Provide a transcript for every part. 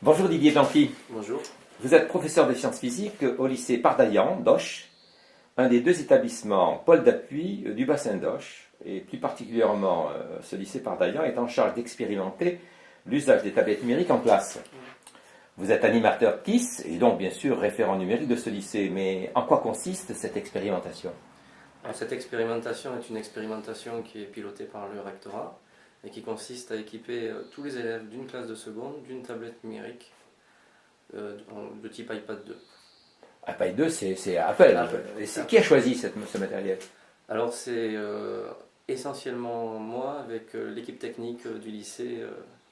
Bonjour Didier Blanqui. Bonjour. Vous êtes professeur de sciences physiques au lycée Pardaillan d'Auch, un des deux établissements pôle d'appui du bassin d'Auch. Et plus particulièrement, ce lycée Pardaillan est en charge d'expérimenter l'usage des tablettes numériques en classe. Vous êtes animateur KISS et donc bien sûr référent numérique de ce lycée. Mais en quoi consiste cette expérimentation? Alors, cette expérimentation est une expérimentation qui est pilotée par le rectorat et qui consiste à équiper tous les élèves d'une classe de seconde d'une tablette numérique de type iPad 2. iPad 2, c'est Apple. Et qui a choisi ce matériel? Alors c'est essentiellement moi avec l'équipe technique du lycée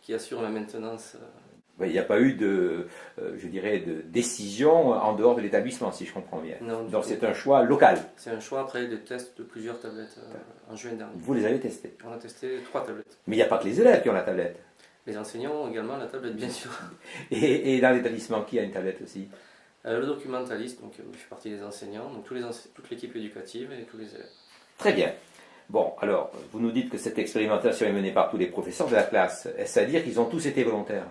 qui assure la maintenance. Il n'y a pas eu de décision en dehors de l'établissement, si je comprends bien. Non, donc c'est un choix local. C'est un choix après des tests de plusieurs tablettes en juin dernier. Vous les avez testés? On a testé 3 tablettes. Mais il n'y a pas que les élèves qui ont la tablette. Les enseignants ont également la tablette, bien sûr. Et dans l'établissement, qui a une tablette aussi? Le documentaliste, donc je fais partie des enseignants, donc toute l'équipe éducative et tous les élèves. Très bien. Bon, alors, vous nous dites que cette expérimentation est menée par tous les professeurs de la classe. Est-ce à dire qu'ils ont tous été volontaires?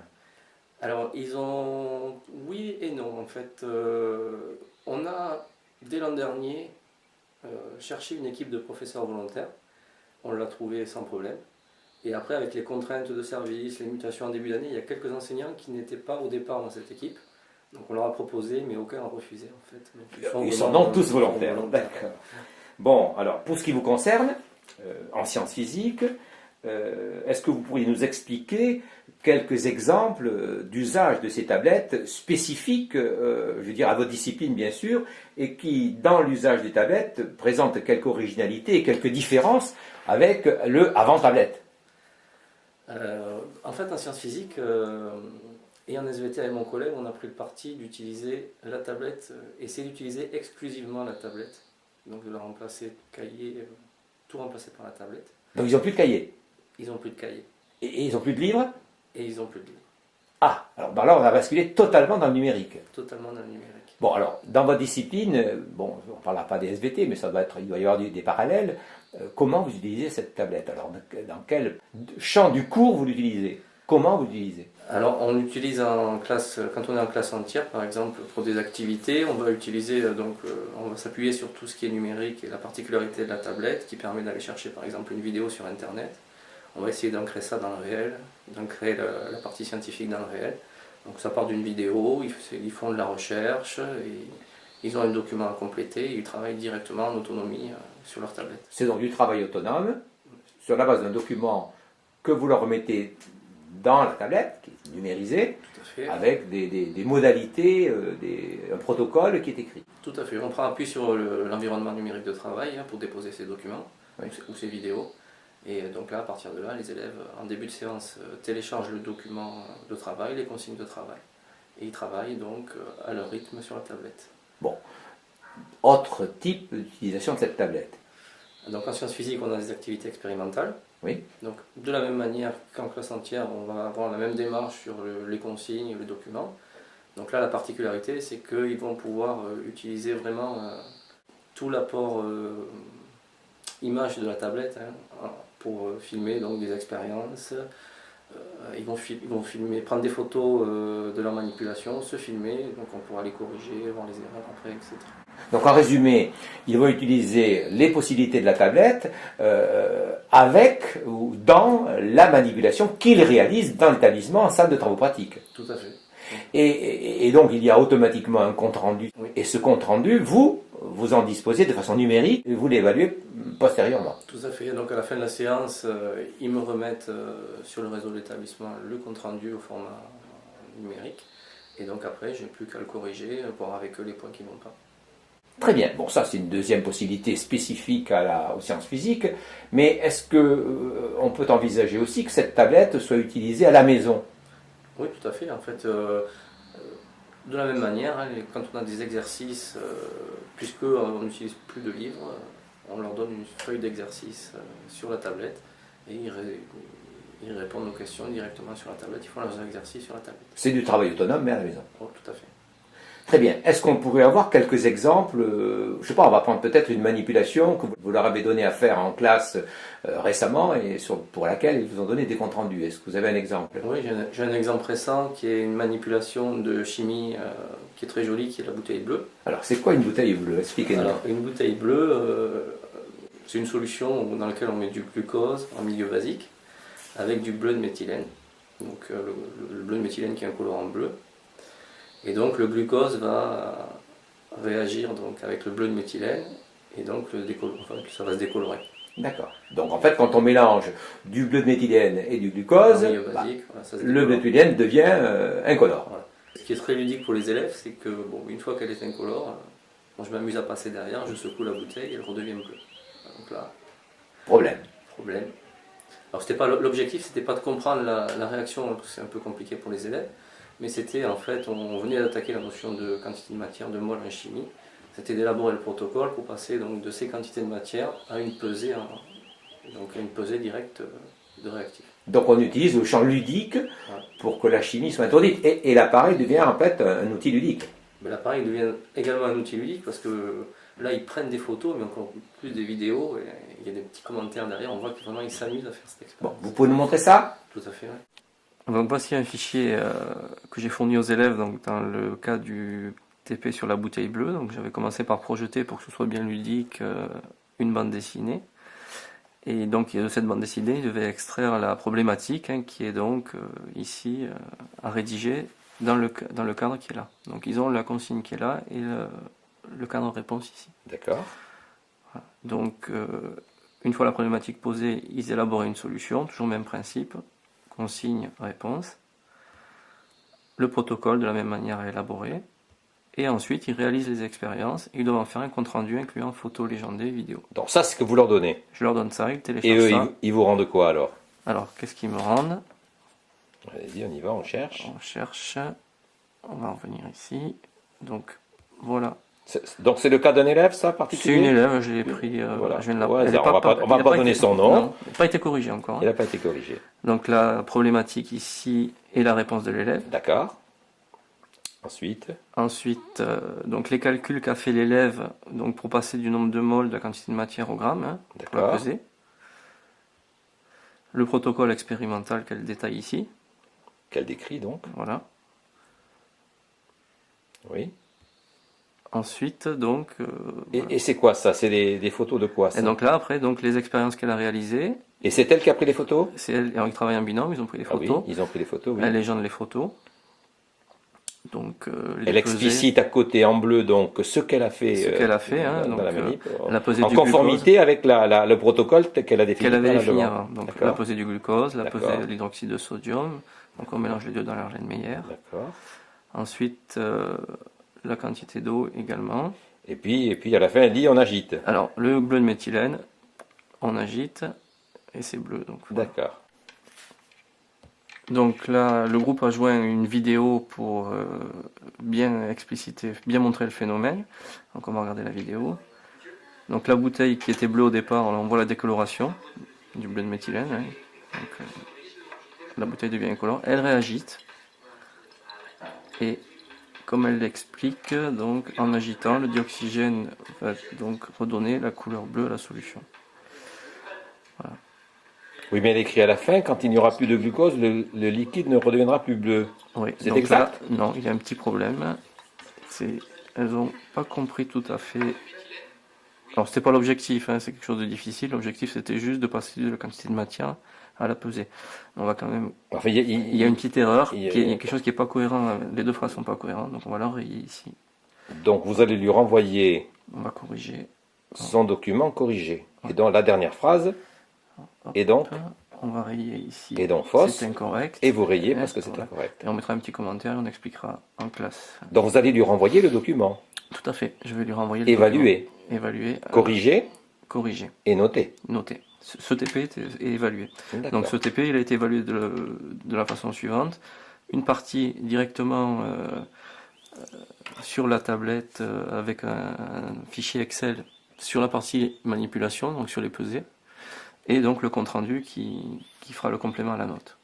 Alors, ils ont... Oui et non, en fait. On a, dès l'an dernier, cherché une équipe de professeurs volontaires. On l'a trouvé sans problème. Et après, avec les contraintes de service, les mutations en début d'année, il y a quelques enseignants qui n'étaient pas au départ dans cette équipe. Donc on leur a proposé, mais aucun n'a refusé, en fait. Donc, ils sont donc tous volontaires. D'accord. Bon, alors, pour ce qui vous concerne, en sciences physiques, est-ce que vous pourriez nous expliquer quelques exemples d'usage de ces tablettes spécifiques, à votre discipline bien sûr, et qui, dans l'usage des tablettes, présentent quelques originalités et quelques différences avec le avant-tablette? En fait, en sciences physiques et en SVT avec mon collègue, on a pris le parti d'utiliser la tablette, essayer d'utiliser exclusivement la tablette, donc de la remplacer cahier, tout remplacer par la tablette. Donc ils n'ont plus de cahier? Ils n'ont plus de cahier. Et ils n'ont plus de livres? Et ils n'ont plus de livres. Ah, alors là on va basculer totalement dans le numérique. Totalement dans le numérique. Bon, alors, dans votre discipline, on ne parlera pas des SVT, mais il doit y avoir des parallèles. Comment vous utilisez cette tablette? Alors, dans quel champ du cours vous l'utilisez? Comment vous l'utilisez? Alors, on l'utilise en classe, quand on est en classe entière, par exemple, pour des activités, on va utiliser, on va s'appuyer sur tout ce qui est numérique et la particularité de la tablette qui permet d'aller chercher, par exemple, une vidéo sur Internet. On va essayer d'ancrer ça dans le réel, d'ancrer la partie scientifique dans le réel. Donc ça part d'une vidéo, ils font de la recherche, et ils ont un document à compléter, et ils travaillent directement en autonomie sur leur tablette. C'est donc du travail autonome, sur la base d'un document que vous leur remettez dans la tablette, qui est numérisée, Tout à fait. avec des modalités, un protocole qui est écrit. Tout à fait. On prend appui sur l'environnement numérique de travail pour déposer ces documents ou ces vidéos. Et donc là, à partir de là, les élèves, en début de séance, téléchargent le document de travail, les consignes de travail. Et ils travaillent donc à leur rythme sur la tablette. Bon, autre type d'utilisation de cette tablette? Donc en sciences physiques, on a des activités expérimentales. Oui. Donc de la même manière qu'en classe entière, on va avoir la même démarche sur les consignes et le document. Donc là, la particularité, c'est qu'ils vont pouvoir utiliser vraiment tout l'apport image de la tablette pour filmer donc, des expériences. Ils vont filmer, prendre des photos de leur manipulation, se filmer, donc on pourra les corriger, voir les erreurs après, etc. Donc en résumé, ils vont utiliser les possibilités de la tablette avec ou dans la manipulation qu'ils réalisent dans l'établissement en salle de travaux pratiques. Tout à fait. Et donc il y a automatiquement un compte rendu. Oui. Et ce compte rendu, vous en disposez de façon numérique et vous l'évaluez postérieurement. Tout à fait. Donc à la fin de la séance, ils me remettent sur le réseau de l'établissement le compte rendu au format numérique. Et donc après, je n'ai plus qu'à le corriger, voir avec eux les points qui ne vont pas. Très bien. Bon, ça c'est une deuxième possibilité spécifique aux sciences physiques. Mais est-ce qu'on peut envisager aussi que cette tablette soit utilisée à la maison? Oui, tout à fait. En fait, de la même manière, quand on a des exercices, puisqu'on n'utilise plus de livres, on leur donne une feuille d'exercice sur la tablette et ils répondent aux questions directement sur la tablette. Ils font leurs exercices sur la tablette. C'est du travail autonome, mais à la maison. Oh, tout à fait. Très bien. Est-ce qu'on pourrait avoir quelques exemples je ne sais pas, on va prendre peut-être une manipulation que vous leur avez donné à faire en classe récemment et pour laquelle ils vous ont donné des comptes rendus. Est-ce que vous avez un exemple? Oui, j'ai un exemple récent qui est une manipulation de chimie qui est très jolie, qui est la bouteille bleue. Alors, c'est quoi une bouteille bleue? Expliquez-nous. Alors, une bouteille bleue, c'est une solution dans laquelle on met du glucose en milieu basique avec du bleu de méthylène. Donc, le bleu de méthylène qui est un colorant bleu. Et donc, le glucose va réagir donc, avec le bleu de méthylène et donc ça va se décolorer. D'accord. Donc en fait, quand on mélange du bleu de méthylène et du glucose, En milieu basique, voilà, ça se le décolore. bleu de méthylène devient incolore. Voilà. Ce qui est très ludique pour les élèves, c'est que une fois qu'elle est incolore, moi, je m'amuse à passer derrière, je secoue la bouteille et elle redevient bleue. Donc là, Problème. problème. Alors l'objectif, c'était pas de comprendre la réaction, parce que c'est un peu compliqué pour les élèves, mais c'était en fait, on venait d'attaquer la notion de quantité de matière, de mol en chimie. C'était d'élaborer le protocole pour passer donc de ces quantités de matière à une pesée, donc à une pesée directe de réactifs. Donc on utilise le champ ludique pour que la chimie soit introduite. Et l'appareil devient en fait un outil ludique. Mais l'appareil devient également un outil ludique parce que là ils prennent des photos, mais encore plus des vidéos, et il y a des petits commentaires derrière, on voit que vraiment ils s'amusent à faire cette Bon, expérience. vous pouvez nous montrer ça? Tout à fait, ouais. Donc voici un fichier que j'ai fourni aux élèves donc, dans le cas du TP sur la bouteille bleue. Donc j'avais commencé par projeter pour que ce soit bien ludique une bande dessinée. Et donc de cette bande dessinée, il devait extraire la problématique qui est donc ici à rédiger dans le cadre qui est là. Donc ils ont la consigne qui est là et le cadre réponse ici. D'accord. Voilà. Donc une fois la problématique posée, ils élaboraient une solution, toujours le même principe, consigne, réponse. Le protocole de la même manière à élaborer. Et ensuite, ils réalisent les expériences. Ils doivent en faire un compte rendu incluant photos légendées, vidéos. Donc ça, c'est ce que vous leur donnez. Je leur donne ça, ils téléchargent Et eux, ça. ils vous rendent quoi alors? Alors, qu'est-ce qu'ils me rendent? Allez-y, on y va, on cherche. On cherche. On va revenir ici. Donc, voilà. Donc c'est le cas d'un élève, ça, C'est particulier? une élève, je l'ai pris. Voilà. Je viens de la... Ouais, elle est on va pas donner son nom. Non, elle n'a pas été corrigée encore. Il n'a pas été corrigé. Donc, la problématique ici est la réponse de l'élève. D'accord. Ensuite, donc les calculs qu'a fait l'élève donc pour passer du nombre de moles de la quantité de matière au gramme, pour la peser. Le protocole expérimental qu'elle détaille ici. Qu'elle décrit donc. Voilà. Oui. Ensuite, donc. Et c'est quoi ça? C'est des photos de quoi ça? Et donc là, après, donc les expériences qu'elle a réalisées. Et c'est elle qui a pris les photos? C'est elle. Alors, ils travaillent en binôme, ils ont pris les photos. Oui, ils ont pris les photos, oui. Elle légende les photos. Donc, elle explicite à côté en bleu donc ce qu'elle a fait, dans la manip, elle a pesé en du conformité glucose, avec le protocole tel qu'elle a défini. qu'elle avait défini avant. Donc elle a pesé du glucose, elle a pesé D'accord. l'hydroxyde de sodium, donc on mélange les deux dans l'Erlenmeyer. D'accord. Ensuite, la quantité d'eau également. Et puis à la fin elle dit on agite. Alors le bleu de méthylène, on agite et c'est bleu. Donc voilà. D'accord. Donc là, le groupe a joint une vidéo pour bien expliciter, bien montrer le phénomène. Donc on va regarder la vidéo. Donc la bouteille qui était bleue au départ, on voit la décoloration du bleu de méthylène. Donc, la bouteille devient incolore. Elle réagite. Et comme elle l'explique, donc en agitant, le dioxygène va donc redonner la couleur bleue à la solution. Voilà. Oui, mais elle écrit à la fin, quand il n'y aura plus de glucose, le liquide ne redeviendra plus bleu. Oui, c'est donc exact? Là, non, il y a un petit problème. Elles n'ont pas compris tout à fait. Alors, c'était pas l'objectif, c'est quelque chose de difficile. L'objectif, c'était juste de passer de la quantité de matière à la pesée. On va quand même. Enfin, il y a une petite erreur, il y a quelque chose qui n'est pas cohérent. Les deux phrases sont pas cohérentes, donc on va l'enrayer ici. Donc, vous allez lui renvoyer. On va corriger. Son document corrigé. Et dans la dernière phrase. Et donc, on va rayer ici. Et donc fausse. C'est incorrect. Et vous rayez parce que c'est incorrect. Et on mettra un petit commentaire et on expliquera en classe. Donc vous allez lui renvoyer le document. Tout à fait. Je vais lui renvoyer le évaluer. document. Évaluer. Corriger. Corriger. Et noter. Noter. Ce TP est évalué. Donc ce TP, il a été évalué de la façon suivante. Une partie directement sur la tablette avec un fichier Excel sur la partie manipulation, donc sur les pesées. Et donc le compte rendu qui fera le complément à la note.